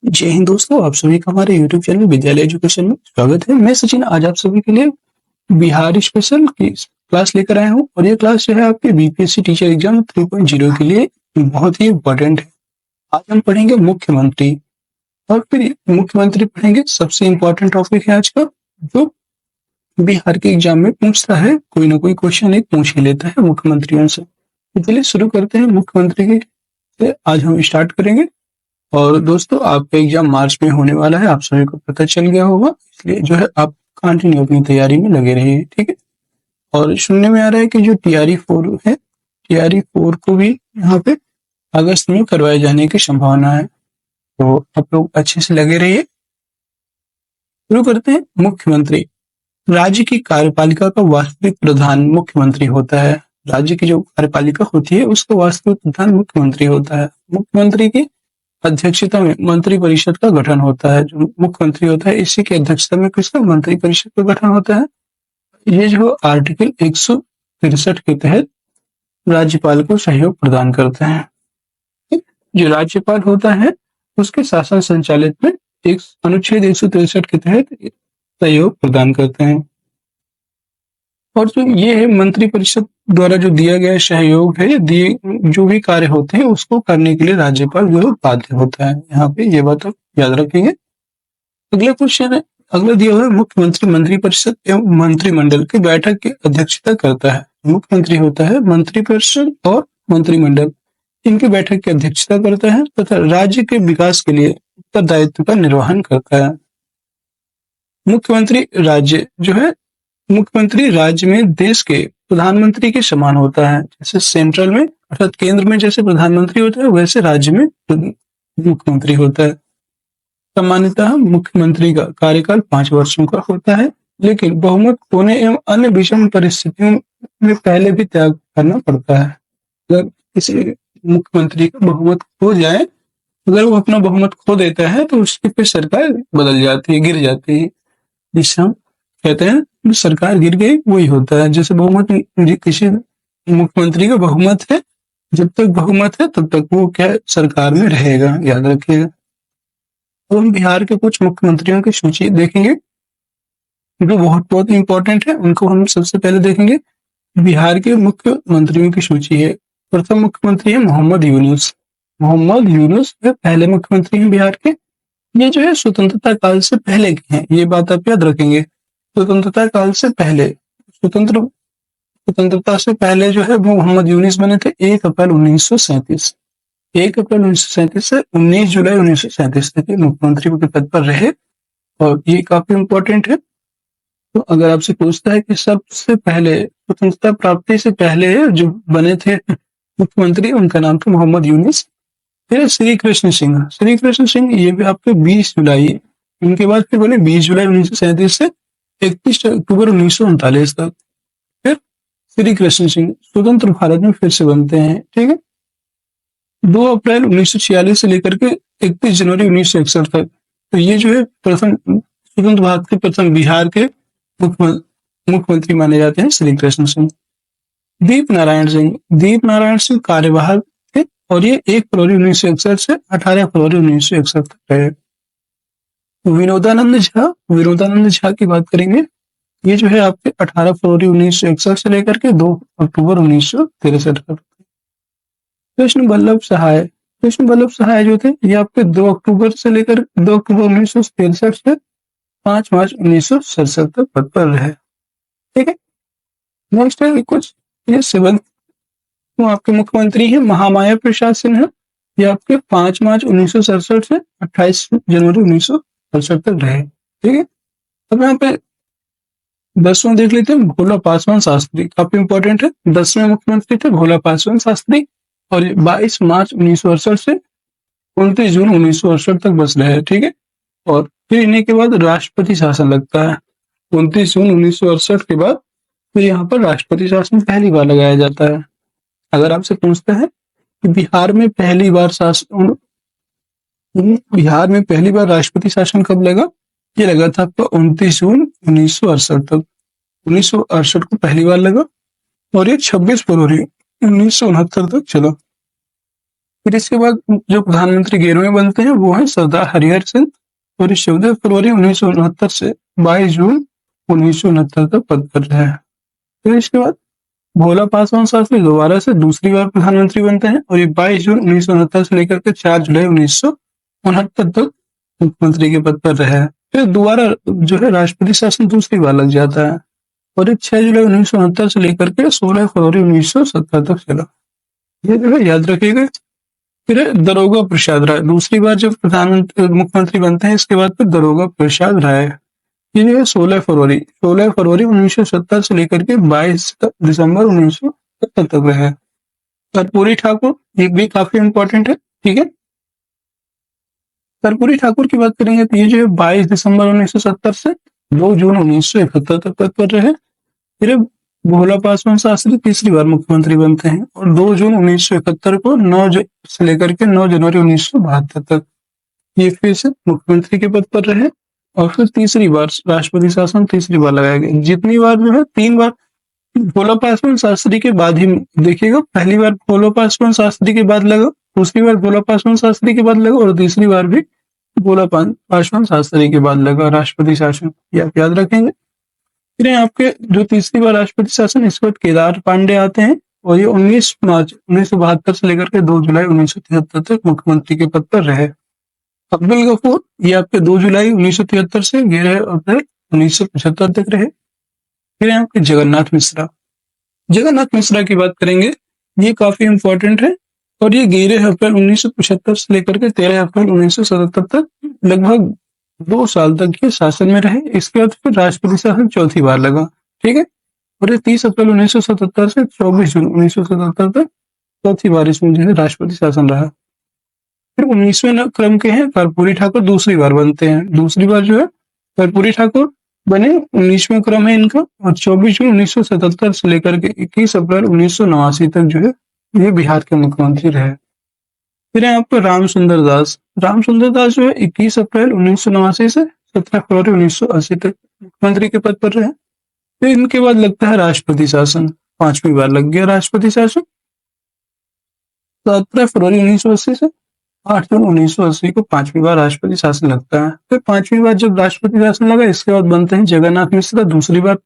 जय हिंद दोस्तों, आप सभी का हमारे यूट्यूब चैनल विद्यालय एजुकेशन में स्वागत है। मैं सचिन आज आप सभी के लिए बिहार स्पेशल की क्लास लेकर आया हूं और ये क्लास जो है आपके बीपीएससी टीचर एग्जाम 3.0 के लिए बहुत ही इम्पोर्टेंट है। आज हम पढ़ेंगे मुख्यमंत्री और फिर मुख्यमंत्री पढ़ेंगे। सबसे इम्पोर्टेंट टॉपिक है आज का, जो बिहार के एग्जाम में पूछता है, कोई ना कोई क्वेश्चन एक पूछ ही लेता है मुख्यमंत्रियों से। तो चलिए शुरू करते हैं मुख्यमंत्री के से आज हम स्टार्ट करेंगे। और दोस्तों, आपका एग्जाम मार्च में होने वाला है, आप सभी को पता चल गया होगा, इसलिए जो है आप कंटिन्यू अपनी तैयारी में लगे रहिए, ठीक है। और सुनने में आ रहा है कि जो TRE 4 है, TRE 4 को भी यहाँ पे अगस्त में करवाए जाने की संभावना है, तो आप लोग अच्छे से लगे रहिए। शुरू करते हैं। मुख्यमंत्री राज्य की कार्यपालिका का वास्तविक प्रधान मुख्यमंत्री होता है। राज्य की जो कार्यपालिका होती है उसका वास्तविक प्रधान मुख्यमंत्री होता है। मुख्यमंत्री की अध्यक्षता में मंत्री परिषद का गठन होता है। जो मुख्यमंत्री होता है इसी की अध्यक्षता में किसका मंत्री परिषद का गठन होता है। ये जो आर्टिकल 163 के तहत राज्यपाल को सहयोग प्रदान करते हैं। जो राज्यपाल होता है उसके शासन संचालित में एक अनुच्छेद 163 के तहत सहयोग प्रदान करते हैं। और जो ये है मंत्री परिषद द्वारा जो दिया गया सहयोग है, दिए जो भी कार्य होते हैं उसको करने के लिए राज्यपाल जो बाध्य होता है। यहाँ पे ये बात आप याद रखेंगे। अगला क्वेश्चन है, अगला दिया हुआ है, मुख्यमंत्री मंत्रिपरिषद एवं मंत्रिमंडल की बैठक की अध्यक्षता करता है। मुख्यमंत्री होता है मंत्रिपरिषद और मंत्रिमंडल इनकी बैठक की अध्यक्षता करता है तथा राज्य के विकास के लिए उत्तरदायित्व का निर्वहन करता है। मुख्यमंत्री राज्य जो है, मुख्यमंत्री राज्य में देश के प्रधानमंत्री के समान होता है। जैसे सेंट्रल में अर्थात केंद्र में जैसे प्रधानमंत्री होता है, वैसे राज्य में मुख्यमंत्री होता है। सामान्यतः मुख्यमंत्री का कार्यकाल 5 वर्षों का होता है, लेकिन बहुमत होने एवं अन्य विषम परिस्थितियों में पहले भी त्याग करना पड़ता है। अगर किसी मुख्यमंत्री का बहुमत खो जाए, अगर वो अपना बहुमत खो देता है तो उसकी फिर सरकार बदल जाती है, गिर जाती है, जिससे हम कहते हैं सरकार गिर गई, वही होता है। जैसे बहुमत, किसी मुख्यमंत्री का बहुमत है, जब तक बहुमत है तब तक वो क्या सरकार में रहेगा, याद रखिएगा। तो हम बिहार के कुछ मुख्यमंत्रियों की सूची देखेंगे जो बहुत बहुत इंपॉर्टेंट है, उनको हम सबसे पहले देखेंगे। बिहार के मुख्यमंत्रियों की सूची है। प्रथम मुख्यमंत्री है मोहम्मद यूनुस। मोहम्मद यूनुस पहले मुख्यमंत्री हैं बिहार के। ये जो है स्वतंत्रता काल से पहले के हैं, ये बात आप याद रखेंगे। स्वतंत्रता काल से पहले, स्वतंत्रता से पहले जो है वो मोहम्मद यूनुस बने थे 1 अप्रैल 1937। 1 अप्रैल 1937 से 19 जुलाई 1937 तक मुख्यमंत्री के पद पर रहे, और ये काफी इम्पोर्टेंट है। तो अगर आपसे पूछता है कि सबसे पहले स्वतंत्रता प्राप्ति से पहले जो बने थे मुख्यमंत्री, उनका नाम था मोहम्मद यूनुस। फिर श्री कृष्ण सिंह, श्री कृष्ण सिंह ये भी आपके 20 जुलाई, इनके बाद फिर बने 20 जुलाई 1937 से 31 अक्टूबर 1939 तक। फिर श्री कृष्ण सिंह स्वतंत्र भारत में फिर से बनते हैं, ठीक है। 2 अप्रैल 1946 से लेकर के 31 जनवरी 1961 तक। तो ये जो है प्रथम स्वतंत्र भारत के प्रथम बिहार के मुख्यमंत्री माने जाते हैं श्री कृष्ण सिंह। दीप नारायण सिंह, दीप नारायण सिंह कार्यवाहक थे और ये 1 फरवरी 1961 से 18 फरवरी 1961 तक रहे। विनोदानंद झा, विनोदानंद झा की बात करेंगे। ये जो है आपके 18 फरवरी 1961 से लेकर के 2 अक्टूबर 1963 तक। कृष्ण वल्लभ सहाय, कृष्ण वल्लभ सहाय जो थे ये आपके 2 अक्टूबर से लेकर 2 अक्टूबर 1963 से 5 मार्च 1967 तक पद पर रहे, ठीक है। नेक्स्ट है कुछ, ये 7 वो आपके मुख्यमंत्री हैं महामाया प्रसाद सिन्हा। ये आपके 5 मार्च 1967 से 28 जनवरी 1967 तक रहे, ठीक है। अब यहाँ पे 10वां देख लेते हैं, भोला पासवान शास्त्री, काफी इंपॉर्टेंट है। 10वें मुख्यमंत्री थे भोला पासवान शास्त्री, और 22 मार्च 1968 से 29 जून 1968 तक बस रहे, ठीक है। और फिर इन्हीं के बाद राष्ट्रपति शासन लगता है 29 जून 1968 के बाद। फिर यहाँ पर राष्ट्रपति शासन पहली बार लगाया जाता है। अगर आपसे पूछता है कि बिहार में पहली बार राष्ट्रपति शासन कब लगा, ये लगा था आपका 29 जून 1968 तक। 1968 को पहली बार लगा और ये 26 फरवरी 1969 तक चला। फिर इसके बाद जो प्रधानमंत्री 11वें बनते हैं वो है सरदार हरिहर सिंह, और ये 14 फरवरी 1969 से 22 जून 1969 तक पद पर रहे। फिर इसके बाद भोला पासवान शास्त्री दोबारा से दूसरी बार प्रधानमंत्री बनते हैं, और ये 22 जून 1969 से लेकर के 4 जुलाई 1969 तक मुख्यमंत्री के पद पर रहे। फिर दोबारा जो है राष्ट्रपति शासन दूसरी बार लग जाता है, और ये 6 जुलाई 1969 से लेकर के 16 फरवरी 1970 तक चला। ये जो है याद रखिएगा। फिर दरोगा प्रसाद राय दूसरी बार जब प्रधानमंत्री मुख्यमंत्री बनते हैं, इसके बाद फिर दरोगा प्रसाद राय, ये जो है 16 फरवरी 1970 से लेकर के 22 दिसंबर 1970 तक रहे। कर्पूरी ठाकुर ये भी काफी इंपॉर्टेंट है, ठीक है। कर्पूरी ठाकुर की बात करेंगे तो ये जो है 22 दिसंबर 1970 से 2 जून 1971 तक पद पर रहे। फिर भोला पासवान शास्त्री तीसरी बार मुख्यमंत्री बनते हैं, और 2 जून 1971 को 9 से लेकर के 9 जनवरी 1972 तक ये फिर से मुख्यमंत्री के पद पर रहे। और फिर तीसरी बार राष्ट्रपति शासन तीसरी बार लगाया गया। जितनी बार जो है 3 बार भोला पासवान शास्त्री के बाद ही देखिएगा, पहली बार भोला पासवान शास्त्री के बाद लगा, दूसरी बार भोला पासवान शास्त्री के बाद लगा, और तीसरी बार भी भोला पासवान शास्त्री के बाद लगा राष्ट्रपति शासन, ये आप याद रखेंगे। फिर आपके जो तीसरी बार राष्ट्रपति शासन इस वक्त केदार पांडे आते हैं, और ये 19 मार्च 1972 से लेकर के 2 जुलाई 1973 तक मुख्यमंत्री के पद पर रहे। अब्दुल गफूर ये आपके 2 जुलाई 1973 से 11 अप्रैल 1975 तक रहे। फिर आपके जगन्नाथ मिश्रा, जगन्नाथ मिश्रा की बात करेंगे, ये काफी इंपॉर्टेंट है, और ये 11 अप्रैल 1975 से लेकर के 13 अप्रैल 1977 तक लगभग 2 साल तक ये शासन में रहे। इसके बाद फिर राष्ट्रपति शासन चौथी बार लगा, ठीक है। और ये 30 अप्रैल 1977 से 24 जून 1977 तक चौथी बार इसमें जो है राष्ट्रपति शासन रहा। फिर 19वें क्रम के हैं कर्पूरी ठाकुर, दूसरी बार बनते हैं। दूसरी बार जो है कर्पूरी ठाकुर बने, 19वें क्रम है इनका, और 24 जून 1977 से लेकर के 21 अप्रैल 1989 तक जो है ये बिहार के मुख्यमंत्री रहे। फिर है आपको राम सुंदर दास, राम सुंदर दास जो है 21 अप्रैल 1989 से 17 फरवरी 1980 तक मुख्यमंत्री के पद पर रहे। फिर इनके बाद लगता है राष्ट्रपति शासन, 5वीं बार लग गया राष्ट्रपति शासन, 17 फरवरी 1980 से 8 जून 1980 को 5वीं बार राष्ट्रपति शासन लगता है। फिर 5वीं बार जब राष्ट्रपति शासन लगा, इसके बाद बनते हैं जगन्नाथ मिश्रा, दूसरी बार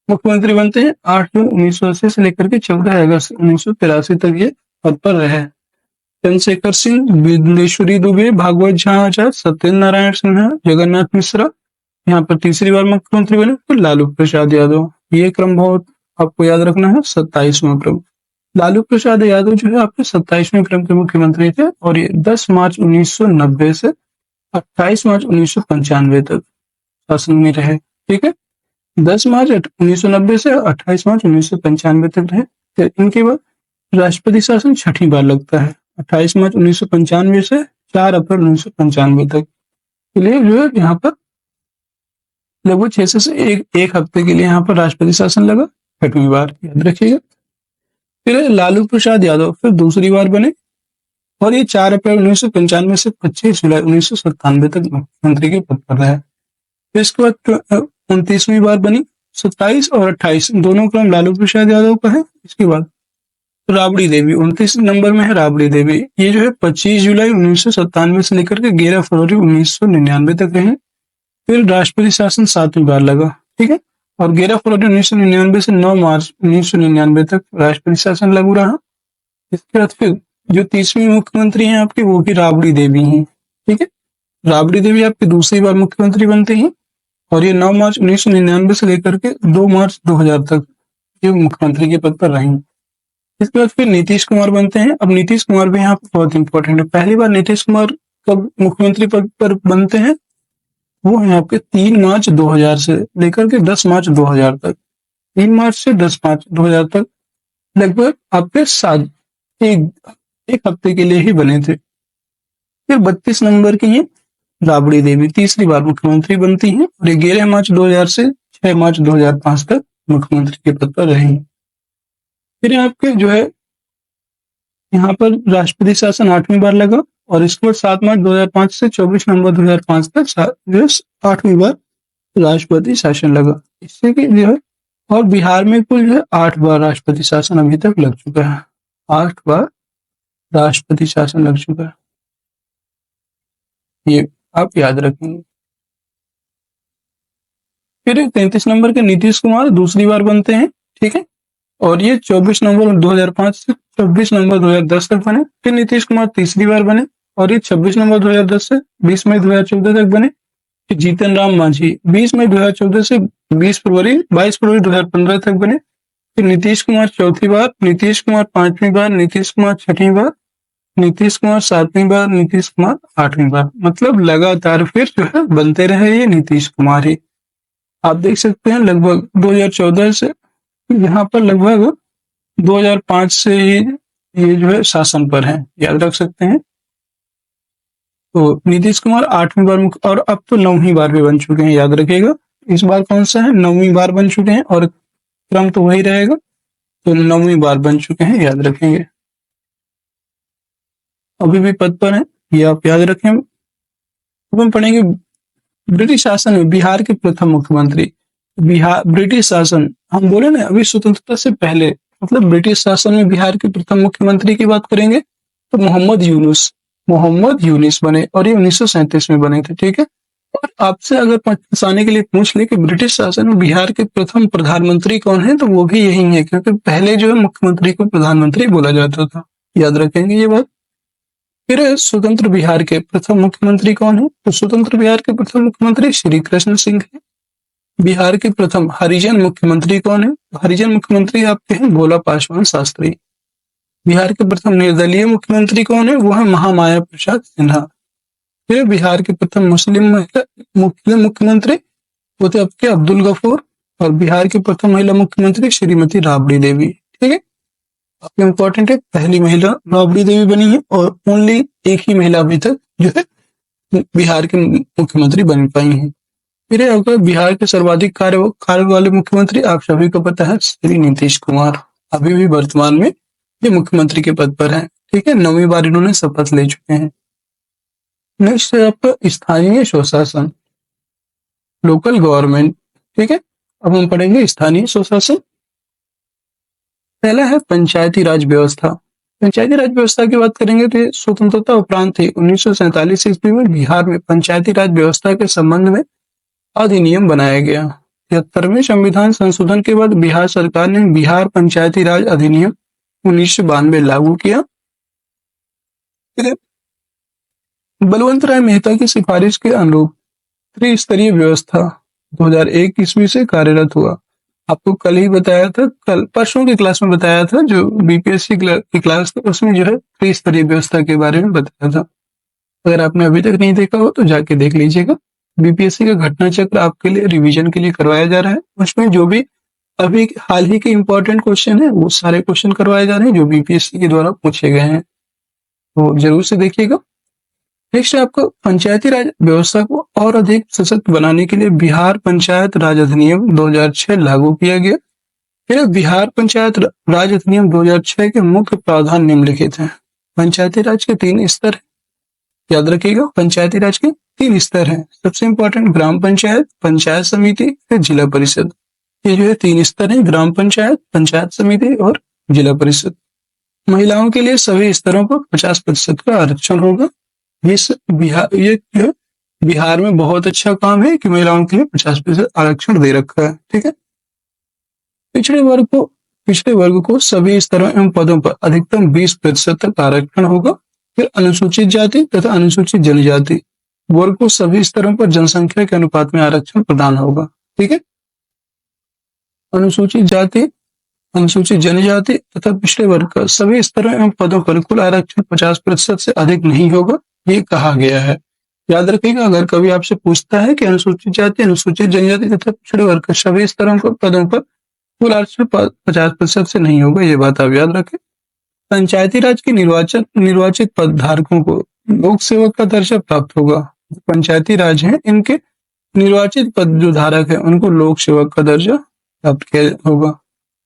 मुख्यमंत्री बनते हैं। 8 जून 1980 से लेकर के 14 अगस्त 1983 तक ये पद पर रहे। चंद्रशेखर सिंह, बिंदेश्वरी दुबे, भागवत झा आचार्य, सत्येंद्र नारायण सिन्हा, जगन्नाथ मिश्रा यहाँ पर तीसरी बार मुख्यमंत्री बने। फिर लालू प्रसाद यादव, ये क्रम बहुत आपको याद रखना है, 27वां क्रम। लालू प्रसाद यादव जो है आपके 27वें क्रम के मुख्यमंत्री थे, और ये 10 मार्च 1990 से 28 मार्च 1995 तक शासन में रहे, ठीक है। 10 मार्च 1990 से 28 मार्च 1995 तक रहे। फिर इनके बाद राष्ट्रपति शासन 6ठी बार लगता है, 28 मार्च 1995 से 4 अप्रैल 1995 तक के लिए जो है यहाँ पर लगभग 6 से एक हफ्ते के लिए यहाँ पर राष्ट्रपति शासन लगा, 6वीं बार, याद रखिएगा। फिर लालू प्रसाद यादव फिर दूसरी बार बने, और ये 4 अप्रैल 1995 से 25 जुलाई 1997 तक मुख्यमंत्री के पद पर रहे। फिर इसके बाद 29वीं बार बनी, 27 और 28 दोनों क्रम लालू प्रसाद यादव का है। इसके बाद राबड़ी देवी 29 नंबर में है, राबड़ी देवी ये जो है 25 जुलाई 1997 से लेकर के 11 फरवरी 1999 तक रहे। फिर राष्ट्रपति शासन 7वीं बार लगा, ठीक है, और 11 फरवरी 1999 से 9 मार्च 1999 तक राष्ट्रपति शासन लागू रहा। इसके बाद फिर जो 30वीं मुख्यमंत्री हैं आपके, वो भी राबड़ी देवी हैं, ठीक है। राबड़ी देवी आपकी दूसरी बार मुख्यमंत्री बनते हैं, और ये 9 मार्च 1999 से लेकर के 2 मार्च 2000 तक ये मुख्यमंत्री के पद पर रहेंगे। इसके बाद फिर नीतीश कुमार बनते हैं। अब नीतीश कुमार भी यहाँ पर बहुत इंपॉर्टेंट है। पहली बार नीतीश कुमार कब मुख्यमंत्री पद पर बनते हैं, वो है आपके 3 मार्च 2000 से लेकर के 10 मार्च 2000 तक, 3 मार्च से 10 मार्च 2000 तक लगभग आपके एक हफ्ते के लिए ही बने थे। फिर 32 नंबर की ये राबड़ी देवी तीसरी बार मुख्यमंत्री बनती हैं, और 11 मार्च 2000 से 6 मार्च 2005 तक मुख्यमंत्री के पद पर रहेंगे। फिर आपके जो है यहाँ पर राष्ट्रपति शासन 8वीं बार लगा, और इसके बाद 7 मार्च 2005 से 24 नवंबर 2005 तक जो है 8वीं बार राष्ट्रपति शासन लगा। इससे कि जो है, और बिहार में कुल जो है 8 बार राष्ट्रपति शासन अभी तक लग चुका है, 8 बार राष्ट्रपति शासन लग चुका है, ये आप याद रखेंगे। फिर 33 नंबर के नीतीश कुमार दूसरी बार बनते हैं, ठीक है, और ये 24 नवंबर 2005 से 26 नवंबर 2010 तक बने। फिर नीतीश कुमार तीसरी बार बने और ये 26 नवंबर 2010 से 20 मई 2014 तक बने। फिर जीतन राम मांझी 20 मई 2014 से 22 फरवरी 2015 तक बने। फिर नीतीश कुमार चौथी बार, नीतीश कुमार पांचवी बार, नीतीश कुमार छठी बार, नीतीश कुमार सातवीं बार, नीतीश कुमार आठवीं बार। मतलब लगातार फिर जो है बनते रहे ये नीतीश कुमार ही। आप देख सकते हैं लगभग 2014 से यहाँ पर लगभग 2005 से ही ये जो है शासन पर है, याद रख सकते हैं। तो नीतीश कुमार 8वीं बार मुख्य और अब तो 9वीं बार भी बन चुके हैं, याद रखिएगा। इस बार कौन सा है, 9वीं बार बन चुके हैं और क्रम तो वही रहेगा, तो 9वीं बार बन चुके हैं, याद रखेंगे। अभी भी पद पर है, ये आप याद रखें। अब हम पढ़ेंगे ब्रिटिश शासन में बिहार के प्रथम मुख्यमंत्री। बिहार ब्रिटिश शासन, हम बोले ना अभी स्वतंत्रता से पहले, मतलब ब्रिटिश शासन में बिहार के प्रथम मुख्यमंत्री की बात करेंगे तो मोहम्मद यूनुस बने और ये 1937 में बने थे, ठीक है। और आपसे अगर फंसाने के लिए पूछ ले कि ब्रिटिश शासन में बिहार के प्रथम प्रधानमंत्री कौन है, तो वो भी यही है, क्योंकि पहले जो है मुख्यमंत्री को प्रधानमंत्री बोला जाता था, याद रखेंगे ये बात। फिर स्वतंत्र बिहार के प्रथम मुख्यमंत्री कौन है, तो स्वतंत्र बिहार के प्रथम मुख्यमंत्री श्री कृष्ण सिंह है। बिहार के प्रथम हरिजन मुख्यमंत्री कौन है, हरिजन मुख्यमंत्री आपके हैं भोला पासवान शास्त्री। बिहार के प्रथम निर्दलीय मुख्यमंत्री कौन है, वो है महामाया प्रसाद सिन्हा। फिर बिहार के प्रथम मुस्लिम मुख्यमंत्री वो थे आपके अब्दुल गफूर, और बिहार की प्रथम महिला मुख्यमंत्री श्रीमती राबड़ी देवी, ठीक है। आपके इम्पोर्टेंट है, पहली महिला राबड़ी देवी बनी है और ओनली एक ही महिला अभी तक जो है बिहार के मुख्यमंत्री बन पाई है। फिर अगर बिहार के सर्वाधिक कार्य वाले मुख्यमंत्री आप सभी को पता है, श्री नीतीश कुमार, अभी भी वर्तमान में ये मुख्यमंत्री के पद पर है, ठीक है। 9वीं बार इन्होंने शपथ ले चुके हैं। नेक्स्ट है आपका स्थानीय स्वशासन, लोकल गवर्नमेंट, ठीक है। अब हम पढ़ेंगे स्थानीय स्वशासन। पहला है पंचायती राज व्यवस्था। पंचायती राज व्यवस्था की बात करेंगे तो स्वतंत्रता उपरांत ही 1947 ईस्वी में बिहार में पंचायती राज व्यवस्था के संबंध में अधिनियम बनाया गया। 73वें संविधान संशोधन के बाद बिहार सरकार ने बिहार पंचायती राज अधिनियम 1992 लागू किया। बलवंत राय मेहता की सिफारिश के अनुरूप त्रिस्तरीय व्यवस्था 2001 ईस्वी से कार्यरत हुआ। आपको कल ही बताया था, कल परसों की क्लास में बताया था, जो बीपीएससी की क्लास थी उसमें जो है त्रिस्तरीय व्यवस्था के बारे में बताया था। अगर आपने अभी तक नहीं देखा हो तो जाके देख लीजिएगा। बीपीएससी का घटना चक्र आपके लिए रिवीजन के लिए करवाया जा रहा है, उसमें जो भी अभी हाल ही के इंपॉर्टेंट क्वेश्चन है वो सारे क्वेश्चन करवाए जा रहे हैं जो बीपीएससी के द्वारा पूछे गए हैं, तो जरूर से देखिएगा। नेक्स्ट आपको पंचायती राज व्यवस्था को और अधिक सशक्त बनाने के लिए बिहार पंचायत राज अधिनियम 2006 लागू किया गया। फिर बिहार पंचायत राज अधिनियम 2006 के मुख्य प्रावधान निम्नलिखित हैं। पंचायती राज के 3 स्तर हैं, याद रखिएगा। पंचायती राज के 3 स्तर हैं, सबसे इंपॉर्टेंट ग्राम पंचायत, पंचायत समिति, फिर जिला परिषद। ये जो है 3 स्तर हैं, ग्राम पंचायत, पंचायत समिति और जिला परिषद। महिलाओं के लिए सभी स्तरों पर 50% का आरक्षण होगा। ये बिहार में बहुत अच्छा काम है कि महिलाओं के लिए 50% आरक्षण दे रखा है, ठीक है। पिछड़े वर्ग को सभी स्तरों एवं पदों पर अधिकतम 20% तक आरक्षण होगा। फिर अनुसूचित जाति तथा अनुसूचित जनजाति वर्ग को सभी स्तरों पर जनसंख्या के अनुपात में आरक्षण प्रदान होगा, ठीक है। अनुसूचित जाति, अनुसूचित जनजाति तथा पिछड़े वर्ग का सभी स्तरों एवं पदों पर कुल आरक्षण 50% से अधिक नहीं होगा, ये कहा गया है। याद रखिएगा, अगर कभी आपसे पूछता है कि अनुसूचित जाति, अनुसूचित जनजाति तथा पिछड़े वर्ग के सभी स्तरों पर पदों पर कुल आरक्षण 50% से नहीं होगा, ये बात आप याद रखें। पंचायती राज के निर्वाचित पद धारकों को लोक सेवक का दर्जा प्राप्त होगा। पंचायती राज है, इनके निर्वाचित पद जो धारक है उनको लोक सेवक का दर्जा प्राप्त किया होगा।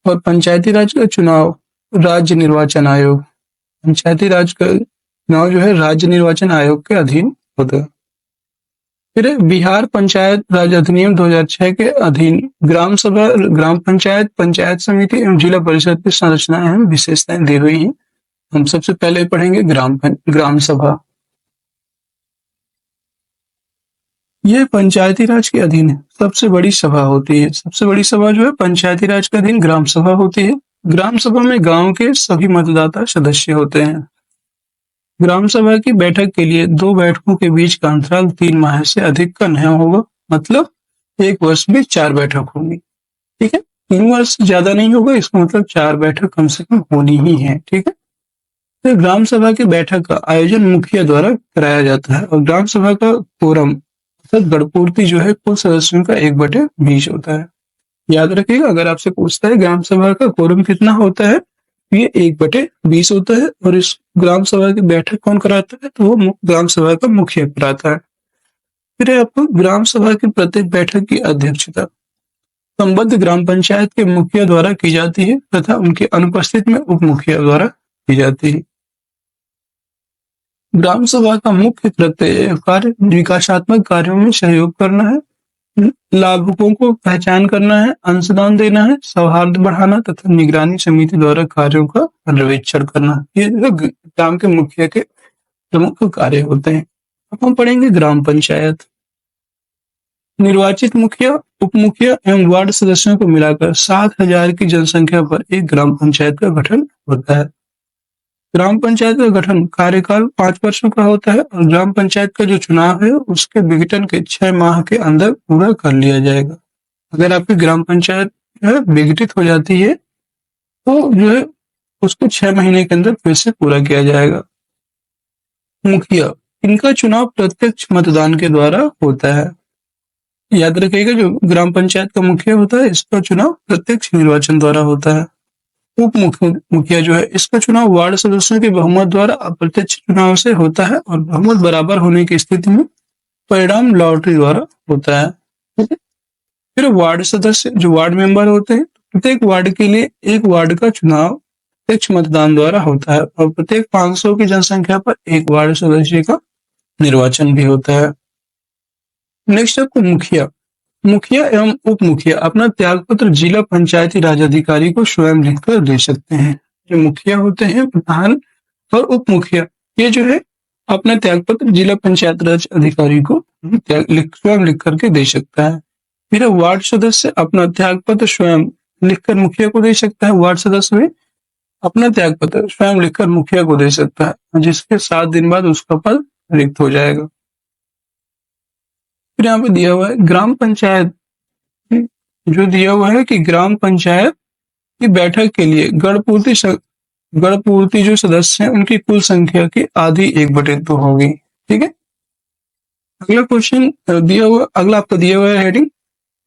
और पंचायती राज का चुनाव राज्य निर्वाचन आयोग, पंचायती राज का चुनाव जो है राज्य निर्वाचन आयोग के अधीन होता है। फिर बिहार पंचायत राज अधिनियम 2006 के अधीन ग्राम सभा, ग्राम पंचायत, पंचायत समिति एवं जिला परिषद की संरचना एवं विशेषताएं दी हुई हैं। हम सबसे पहले पढ़ेंगे ग्राम सभा। ये पंचायती राज के अधीन है, सबसे बड़ी सभा होती है। सबसे बड़ी सभा जो है पंचायती राज के अधीन ग्राम सभा होती है। ग्राम सभा में गांव के सभी मतदाता सदस्य होते हैं। ग्राम सभा की बैठक के लिए 2 बैठकों के बीच का अंतराल 3 माह से अधिक का नहीं होगा। मतलब 1 वर्ष में 4 बैठक होंगी। ठीक है, 3 वर्ष ज्यादा नहीं होगा, इसका मतलब 4 बैठक कम से कम होनी ही है। ठीक है, तो ग्राम सभा की बैठक का आयोजन मुखिया द्वारा कराया जाता है और ग्राम सभा का कोरम अर्थात गणपूर्ति जो है कुल सदस्यों का 1/20 होता है। याद रखिएगा, अगर आपसे पूछता है ग्राम सभा का कोरम कितना होता है, ये 1/20 होता है। और इस ग्राम सभा की बैठक कौन कराता है, तो वो ग्राम सभा का मुखिया कराता है। फिर है आपको ग्राम सभा की प्रत्येक बैठक की अध्यक्षता संबद्ध ग्राम पंचायत के मुखिया द्वारा की जाती है तथा उनके अनुपस्थित में उप मुखिया द्वारा की जाती है। ग्राम सभा का मुख्य कार्य विकासात्मक कार्यों में सहयोग करना है, लाभुकों को पहचान करना है, अंशदान देना है, सौहार्द बढ़ाना तथा निगरानी समिति द्वारा कार्यों का पर्यवेक्षण करना। ये ग्राम के मुखिया के प्रमुख कार्य होते हैं। अब हम पढ़ेंगे ग्राम पंचायत। निर्वाचित मुखिया, उप मुखिया एवं वार्ड सदस्यों को मिलाकर 7,000 की जनसंख्या पर एक ग्राम पंचायत का गठन होता है। ग्राम पंचायत का गठन कार्यकाल 5 वर्षों का होता है और ग्राम पंचायत का जो चुनाव है उसके विघटन के 6 माह के अंदर पूरा कर लिया जाएगा। अगर आपकी ग्राम पंचायत विघटित हो जाती है तो जो है उसको 6 महीने के अंदर फिर से पूरा किया जाएगा। मुखिया, इनका चुनाव प्रत्यक्ष मतदान के द्वारा होता है। याद रखिएगा, जो ग्राम पंचायत का मुखिया होता है इसका चुनाव प्रत्यक्ष निर्वाचन द्वारा होता है। उप मुखिया जो है इसका चुनाव वार्ड सदस्यों के बहुमत द्वारा अप्रत्यक्ष चुनाव से होता है और बहुमत बराबर होने की स्थिति में परिणाम लॉटरी द्वारा होता है। ठीक है, फिर वार्ड सदस्य जो वार्ड मेंबर होते हैं, प्रत्येक वार्ड के लिए एक वार्ड का चुनाव प्रत्यक्ष मतदान द्वारा होता है और प्रत्येक 500 की जनसंख्या पर एक वार्ड सदस्य का निर्वाचन भी होता है। नेक्स्ट आपको मुखिया। मुखिया एवं उप मुखिया अपना त्यागपत्र जिला पंचायती राज अधिकारी को स्वयं लिखकर दे सकते हैं। जो मुखिया होते हैं, प्रधान और उप मुखिया, ये जो है अपना त्यागपत्र जिला पंचायत राज अधिकारी को स्वयं लिख करके दे सकता है। फिर वार्ड सदस्य अपना त्यागपत्र स्वयं लिखकर मुखिया को दे सकता है। वार्ड सदस्य भी अपना त्यागपत्र स्वयं लिखकर मुखिया को दे सकता है, जिसके 7 दिन बाद उसका पद रिक्त हो जाएगा। फिर यहाँ पे दिया हुआ है ग्राम पंचायत, जो दिया हुआ है कि ग्राम पंचायत की बैठक के लिए गणपूर्ति जो सदस्य हैं उनकी कुल संख्या की आधी 1/2 होगी। ठीक है, अगला क्वेश्चन दिया हुआ, अगला आपका दिया हुआ है हेडिंग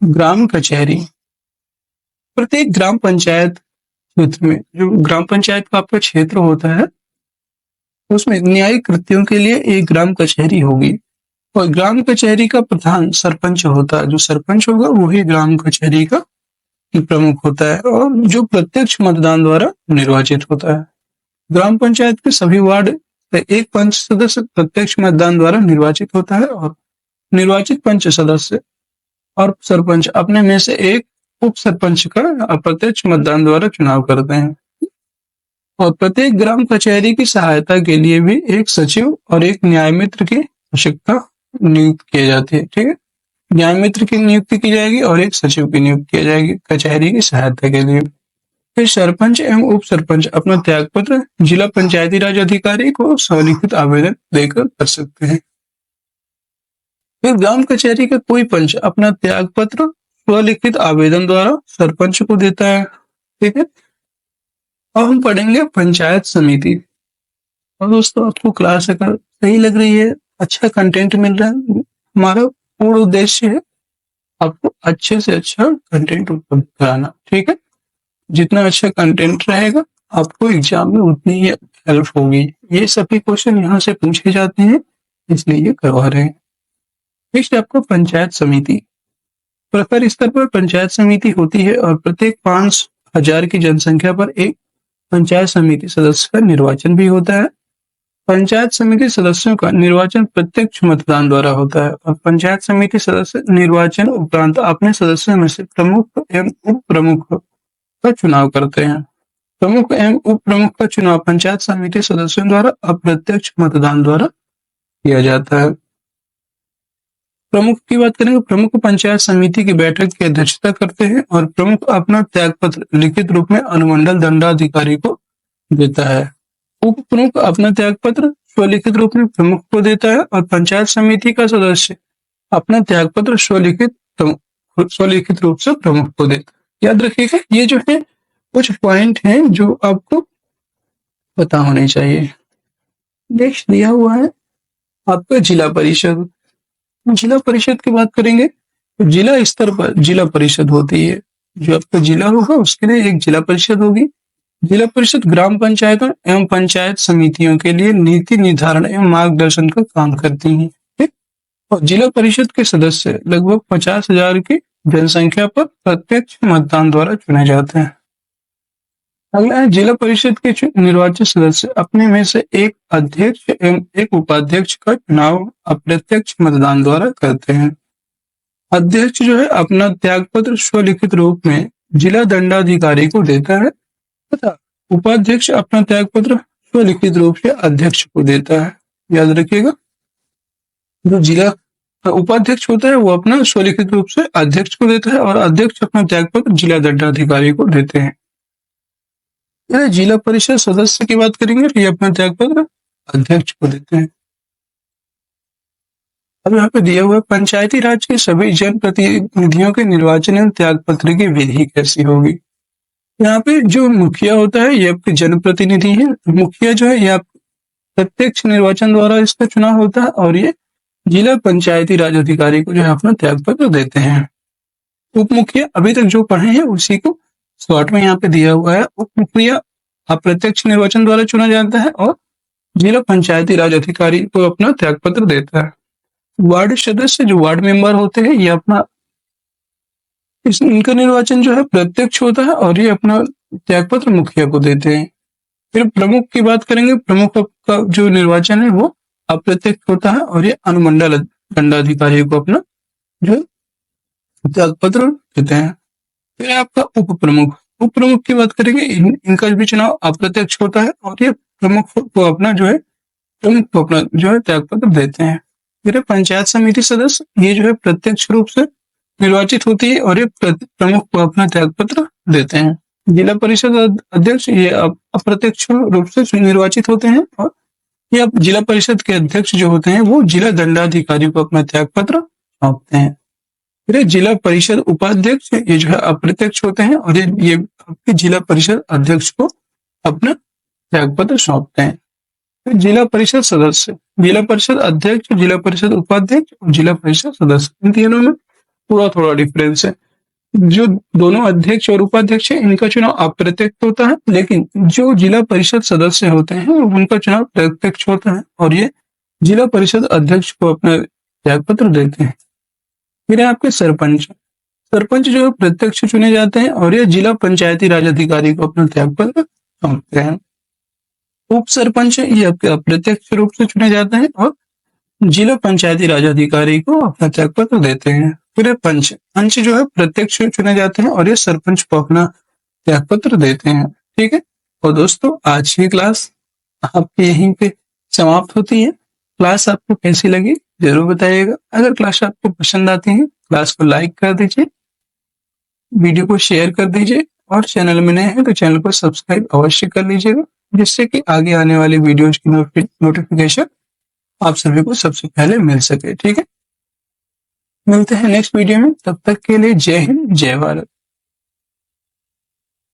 ग्राम कचहरी। प्रत्येक ग्राम पंचायत क्षेत्र में, जो ग्राम पंचायत का आपका क्षेत्र होता है, उसमें न्यायिक कृत्यों के लिए एक ग्राम कचहरी होगी और ग्राम कचहरी का प्रधान सरपंच होता है। जो सरपंच होगा वही ग्राम कचहरी का प्रमुख होता है और जो प्रत्यक्ष मतदान द्वारा निर्वाचित होता है। ग्राम पंचायत के सभी वार्ड से एक पंच सदस्य प्रत्यक्ष मतदान द्वारा निर्वाचित होता है और निर्वाचित पंच सदस्य और सरपंच अपने में से एक उप सरपंच का अप्रत्यक्ष मतदान द्वारा चुनाव करते हैं। और प्रत्येक ग्राम कचहरी की सहायता के लिए भी एक सचिव और एक न्याय मित्र की आवश्यकता नियुक्त किया जाती है। ठीक है, न्याय मित्र की नियुक्ति की जाएगी और एक सचिव की नियुक्ति की जाएगी कचहरी की सहायता के लिए। फिर सरपंच एवं उप सरपंच अपना त्यागपत्र जिला पंचायती राज अधिकारी को स्वलिखित आवेदन देकर कर सकते हैं। फिर ग्राम कचहरी का कोई पंच अपना त्यागपत्र स्वलिखित आवेदन द्वारा सरपंच को देता है। ठीक है, अब हम पढ़ेंगे पंचायत समिति। और दोस्तों, आपको क्लास अगर सही लग रही है, अच्छा कंटेंट मिल रहा है, हमारा पूर्ण उद्देश्य है आपको अच्छे से अच्छा कंटेंट उपलब्ध कराना। ठीक है, जितना अच्छा कंटेंट रहेगा आपको एग्जाम में उतनी ही हेल्प होगी। ये सभी क्वेश्चन यहाँ से पूछे जाते हैं, इसलिए ये करवा रहे हैं। नेक्स्ट आपको पंचायत समिति। प्रखर स्तर पर पंचायत समिति होती है और प्रत्येक 5,000 की जनसंख्या पर एक पंचायत समिति सदस्य का निर्वाचन भी होता है। पंचायत समिति सदस्यों का निर्वाचन प्रत्यक्ष मतदान द्वारा होता है और पंचायत समिति सदस्य निर्वाचन उपरांत अपने सदस्यों में से प्रमुख एवं उप प्रमुख का चुनाव करते हैं। प्रमुख एवं उप प्रमुख का चुनाव पंचायत समिति सदस्यों द्वारा अप्रत्यक्ष मतदान द्वारा किया जाता है। प्रमुख की बात करेंगे, प्रमुख पंचायत समिति की बैठक की अध्यक्षता करते हैं और प्रमुख अपना त्याग पत्र लिखित रूप में अनुमंडल दंडाधिकारी को देता है। उप प्रमुख अपना त्याग पत्र स्वलिखित रूप में प्रमुख को देता है और पंचायत समिति का सदस्य अपना त्याग पत्र स्वलिखित रूप से प्रमुख को देता है। याद रखिएगा, ये जो है कुछ पॉइंट हैं जो आपको पता होने चाहिए। नेक्स्ट दिया हुआ है आपका जिला परिषद। जिला परिषद की बात करेंगे तो जिला स्तर पर जिला परिषद होती है। जो आपका जिला होगा उसके लिए एक जिला परिषद होगी। जिला परिषद ग्राम पंचायतों एवं पंचायत समितियों के लिए नीति निर्धारण एवं मार्गदर्शन का काम करती हैं। ठीक, और जिला परिषद के सदस्य लगभग 50,000 की जनसंख्या पर प्रत्यक्ष मतदान द्वारा चुने जाते हैं। अगला है जिला परिषद के निर्वाचित सदस्य अपने में से एक अध्यक्ष एवं एक उपाध्यक्ष का चुनाव अप्रत्यक्ष मतदान द्वारा करते हैं। अध्यक्ष जो है अपना त्यागपत्र स्वलिखित रूप में जिला दंडाधिकारी को देता है तथा उपाध्यक्ष अपना त्यागपत्र स्वलिखित रूप से अध्यक्ष को देता है। याद रखिएगा, जो जिला उपाध्यक्ष होता है वो अपना स्वलिखित रूप से अध्यक्ष को देता है और अध्यक्ष अपना त्यागपत्र जिला दंडाधिकारी को देते हैं। जिला परिषद सदस्य की बात करेंगे तो ये अपना त्यागपत्र अध्यक्ष को देते हैं। अब यहाँ पे दिया हुआ पंचायती राज के सभी जनप्रतिनिधियों के निर्वाचन एवं त्यागपत्र की विधि कैसी होगी। यहाँ पे जो मुखिया होता है ये आपके जनप्रतिनिधि है। मुखिया जो है ये प्रत्यक्ष निर्वाचन द्वारा इसका चुनाव होता है और ये जिला पंचायती राज अधिकारी को जो है अपना त्यागपत्र देते हैं। उप मुखिया अभी तक जो पढ़े हैं उसी को शॉर्ट में यहाँ पे दिया हुआ है। उप मुखिया अप्रत्यक्ष निर्वाचन द्वारा चुना जाता है और जिला पंचायती राज अधिकारी को अपना त्यागपत्र देता है। वार्ड सदस्य जो वार्ड मेंबर होते हैं ये अपना इनका निर्वाचन जो है प्रत्यक्ष होता है और ये अपना त्यागपत्र मुखिया को देते हैं। फिर प्रमुख की बात करेंगे, प्रमुख का जो निर्वाचन है वो अप्रत्यक्ष होता है और ये अनुमंडल दंडाधिकारी को अपना जो त्यागपत्र देते हैं। फिर आपका उप प्रमुख की बात करेंगे, इनका भी चुनाव अप्रत्यक्ष होता है और ये प्रमुख को अपना जो है त्यागपत्र देते हैं। फिर पंचायत समिति सदस्य ये जो है प्रत्यक्ष रूप से निर्वाचित होती है और ये प्रमुख को अपना त्यागपत्र देते हैं। जिला परिषद अध्यक्ष ये अप्रत्यक्ष रूप से निर्वाचित होते हैं और ये जिला परिषद के अध्यक्ष जो होते हैं वो जिला दंडाधिकारी को अपना त्यागपत्र सौंपते हैं। फिर जिला परिषद उपाध्यक्ष ये जो है अप्रत्यक्ष होते हैं और ये आपके जिला परिषद अध्यक्ष को अपना त्यागपत्र सौंपते हैं। फिर जिला परिषद सदस्य, जिला परिषद अध्यक्ष, जिला परिषद उपाध्यक्ष और जिला परिषद सदस्य, इन तीनों में थोड़ा डिफरेंस है। जो दोनों अध्यक्ष और उपाध्यक्ष है इनका चुनाव अप्रत्यक्ष होता है, लेकिन जो जिला परिषद सदस्य होते हैं उनका चुनाव प्रत्यक्ष होता है और ये जिला परिषद अध्यक्ष को अपना त्यागपत्र देते हैं। फिर है आपके सरपंच जो है प्रत्यक्ष चुने जाते हैं और ये जिला पंचायती राज अधिकारी को अपना त्यागपत्र सौंपते हैं। उप सरपंच ये आपके अप्रत्यक्ष रूप से चुने जाते हैं और जिला पंचायती राज अधिकारी को अपना त्यागपत्र देते हैं। फिर पंच जो है प्रत्यक्ष चुने जाते हैं और ये सरपंच को अपना त्यागपत्र देते हैं। ठीक है, और दोस्तों आज की क्लास आपकी यहीं पे समाप्त होती है। क्लास आपको कैसी लगी जरूर बताइएगा। अगर क्लास आपको पसंद आती है क्लास को लाइक कर दीजिए, वीडियो को शेयर कर दीजिए और चैनल में नए हैं तो चैनल को सब्सक्राइब अवश्य कर लीजिएगा, जिससे कि आगे आने वाले वीडियोज की नोटिफिकेशन आप सभी को सबसे पहले मिल सके। ठीक है, मिलते हैं नेक्स्ट वीडियो में, तब तक के लिए जय हिंद जय भारत।